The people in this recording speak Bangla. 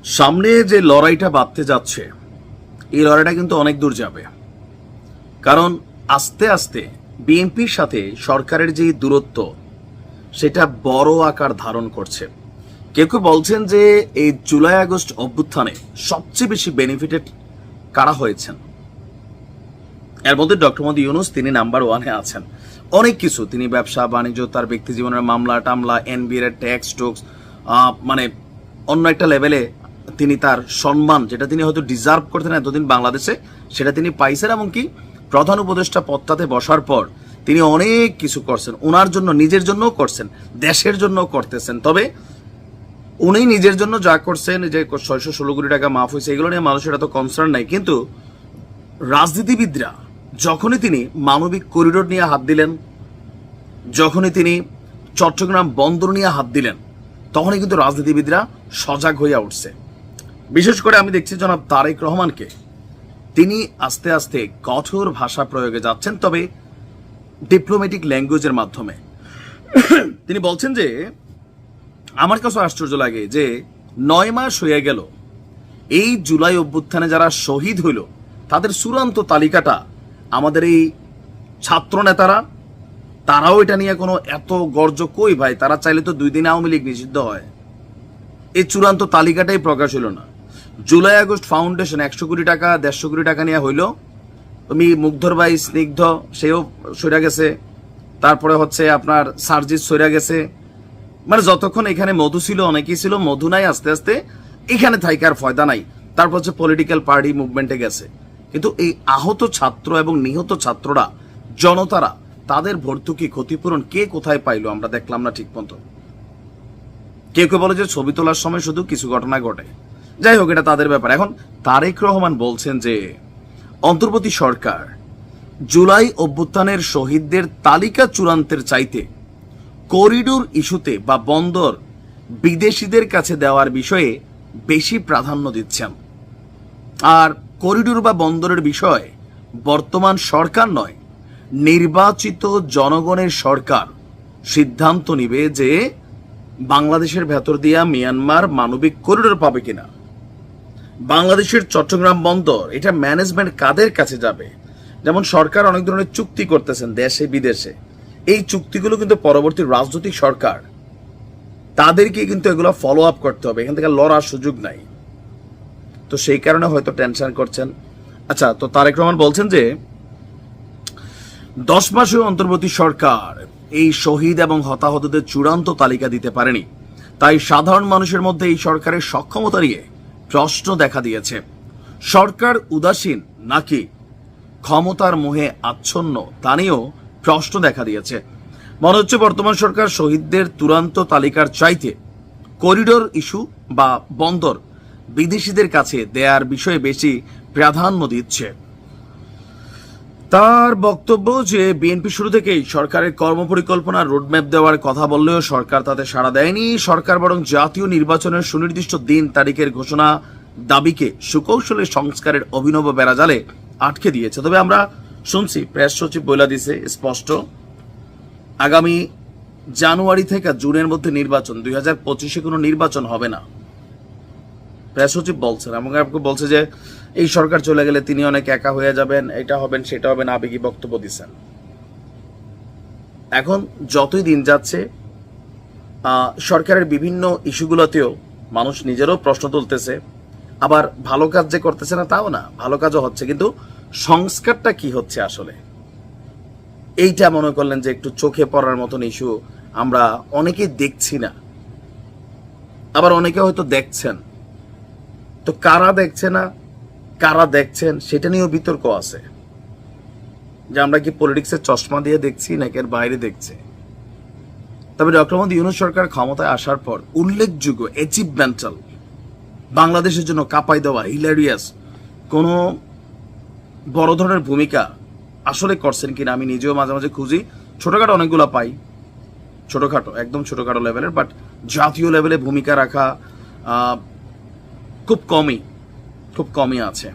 সামনে যে লড়াইটা বাঁধতে যাচ্ছে এই লড়াইটা কিন্তু অনেক দূর যাবে। কারণ আস্তে আস্তে বিএনপির সাথে সরকারের যে দূরত্ব সেটা বড় আকার ধারণ করছে। কেউ কেউ বলছেন যে এই জুলাই আগস্ট অভ্যুত্থানে সবচেয়ে বেশি বেনিফিটেড কারা হয়েছেন, এর মধ্যে ডক্টর মোহাম্মদ ইউনূস তিনি নাম্বার 1-এ আছেন। অনেক কিছু তিনি ব্যবসা বাণিজ্য, তার ব্যক্তি জীবনের মামলা টামলা, এনবিআর ট্যাক্স টোক্স, মানে অন্য একটা লেভেলে তিনি তার সম্মান যেটা তিনি হয়তো ডিজার্ভ করতেন এতদিন বাংলাদেশে সেটা তিনি পাইছেন। এমনকি প্রধান উপদেষ্টা পদটাতে বসার পর তিনি অনেক কিছু করছেন, ওনার জন্য নিজের জন্যও করছেন, দেশের জন্য করতেছেন। তবে উনি নিজের জন্য যা করছেন, যে 616 কোটি টাকা মাফ হয়েছে, এগুলো নিয়ে মানুষের এত কনসার্ন নাই। কিন্তু রাজনীতিবিদরা যখনই তিনি মানবিক করিডোর নিয়ে হাত দিলেন, যখনই তিনি চট্টগ্রাম বন্দর নিয়ে হাত দিলেন, তখনই কিন্তু রাজনীতিবিদরা সজাগ হইয়া উঠছে। বিশেষ করে আমি দেখছি জনাব তারেক রহমানকে, তিনি আস্তে আস্তে কঠোর ভাষা প্রয়োগে যাচ্ছেন, তবে ডিপ্লোম্যাটিক ল্যাঙ্গুয়েজের মাধ্যমে। তিনি বলছেন যে আমার কাছে আশ্চর্য লাগে যে 9 মাস হয়ে গেল এই জুলাই অভ্যুত্থানে যারা শহীদ হইল তাদের চূড়ান্ত তালিকাটা আমাদের এই ছাত্র নেতারা, তারাও এটা নিয়ে কোনো এত গর্জ কই ভাই? তারা চাইলে তো 2 দিন আওয়ামী লীগ নিষিদ্ধ হয়। এই চূড়ান্ত তালিকাটাই প্রকাশ হইল না। জুলাই আগস্ট ফাউন্ডেশন 100 কোটি টাকা 150 কোটি টাকা নিয়ে হইল, তুমি মুগ্ধর ভাই স্নিগ্ধ সেও সইরা গেছে, তারপরে হচ্ছে আপনার সার্জিস সইরা গেছে। মানে যতক্ষণ এখানে মধু ছিল অনেকেই ছিল, মধু নাই, আস্তে আস্তে এখানে থাইকার ফয়দা নাই। তারপর হচ্ছে পলিটিক্যাল পার্টি মুভমেন্টে গেছে। কিন্তু এই আহত ছাত্র এবং নিহত ছাত্ররা, জনতারা, তাদের ভর্তুকি ক্ষতিপূরণ কে কোথায় পাইলো আমরা দেখলাম না ঠিক মতো। কেউ কেউ বলে যে ছবি তোলার সময় শুধু কিছু ঘটনা ঘটে, যাই হোক এটা তাদের ব্যাপার। এখন তারেক রহমান বলছেন যে অন্তর্বর্তী সরকার জুলাই অভ্যুত্থানের শহীদদের তালিকা চূড়ান্তের চাইতে করিডোর ইস্যুতে বা বন্দর বিদেশিদের কাছে দেওয়ার বিষয়ে বেশি প্রাধান্য দিচ্ছেন। আর করিডোর বা বন্দরের বিষয়ে বর্তমান সরকার নয়, নির্বাচিত জনগণের সরকার সিদ্ধান্ত নিবে যে বাংলাদেশের ভেতর দিয়া মিয়ানমার মানবিক করিডোর পাবে কিনা। বাংলাদেশের চট্টগ্রাম বন্দর এটা ম্যানেজমেন্ট কাদের কাছে যাবে? যেমন সরকার অনেক ধরনের চুক্তি করতেছেন দেশে বিদেশে, এই চুক্তিগুলো কিন্তু পরবর্তী রাজনৈতিক সরকার তাদেরকে কিন্তু এগুলো ফলো আপ করতে হবে, এখান থেকে লড়ার সুযোগ নাই। তো সেই কারণে হয়তো টেনশন করছেন। আচ্ছা, তো তারেক রহমান বলছেন যে 10 মাসে অন্তর্বর্তী সরকার এই শহীদ এবং হতাহতদের চূড়ান্ত তালিকা দিতে পারেনি, তাই সাধারণ মানুষের মধ্যে এই সরকারের সক্ষমতা নিয়ে প্রশ্ন দেখা দিয়েছে। সরকার উদাসীন নাকি ক্ষমতার মোহে আচ্ছন্ন তা নিয়েও প্রশ্ন দেখা দিয়েছে। মনে হচ্ছে বর্তমান সরকার শহীদদের চূড়ান্ত তালিকার চাইতে করিডোর ইস্যু বা বন্দর বিদেশিদের কাছে দেয়ার বিষয়ে বেশি প্রাধান্য দিচ্ছে। তার বক্তব্য যে বিএনপি শুরু থেকেই সরকারের কর্মপরিকল্পনা রোডম্যাপ দেওয়ার কথা বললেও সরকার তাতে সাড়া দেয়নি। সরকার বরং জাতীয় নির্বাচনের সুনির্দিষ্ট দিন তারিখের ঘোষণা দাবিকে সুকৌশলে সংস্কারের অভিনব বেড়াজালে আটকে দিয়েছে। তবে আমরা শুনছি প্রেস সচিব বলে দিছে স্পষ্ট, আগামী জানুয়ারি থেকে জুনের মধ্যে নির্বাচন, 2025-এ কোনো নির্বাচন হবে না। প্রেস সচিব বলছেন এবং বলছে যে এই সরকার চলে গেলে তিনি অনেক একা হয়ে যাবেন, এটা হবেন সেটা হবেন, আবেগী বক্তব্য দিচ্ছেন। এখন যতই দিন যাচ্ছে সরকারের বিভিন্ন ইস্যুগুলোতেও মানুষ নিজেরও প্রশ্ন তুলতেছে। আবার ভালো কাজ যে করতেছে না তাও না, ভালো কাজও হচ্ছে, কিন্তু সংস্কারটা কি হচ্ছে আসলে এইটা মনে করলেন যে একটু চোখে পড়ার মতন ইস্যু আমরা অনেকেই দেখছি না, আবার অনেকে হয়তো দেখছেন। তো কারা দেখছে না কারা দেখছেন সেটা নিয়েও বিতর্ক আছে, যে আমরা কি পলিটিক্সের চশমা দিয়ে দেখছি নাকি এর বাইরে দেখছি। তবে ডক্টর মোহাম্মদ ইউনূস সরকার ক্ষমতায় আসার পর উল্লেখযোগ্য অ্যাচিভমেন্টাল, বাংলাদেশের জন্য কাঁপাই দেওয়া, হিলারিয়াস কোনো বড় ধরনের ভূমিকা আসলে করছেন কিনা আমি নিজেও মাঝে মাঝে খুঁজি। ছোটখাটো অনেকগুলো পাই, ছোটখাটো একদম ছোটখাটো লেভেলের, বাট জাতীয় লেভেলে ভূমিকা রাখা খুব কমই আছে।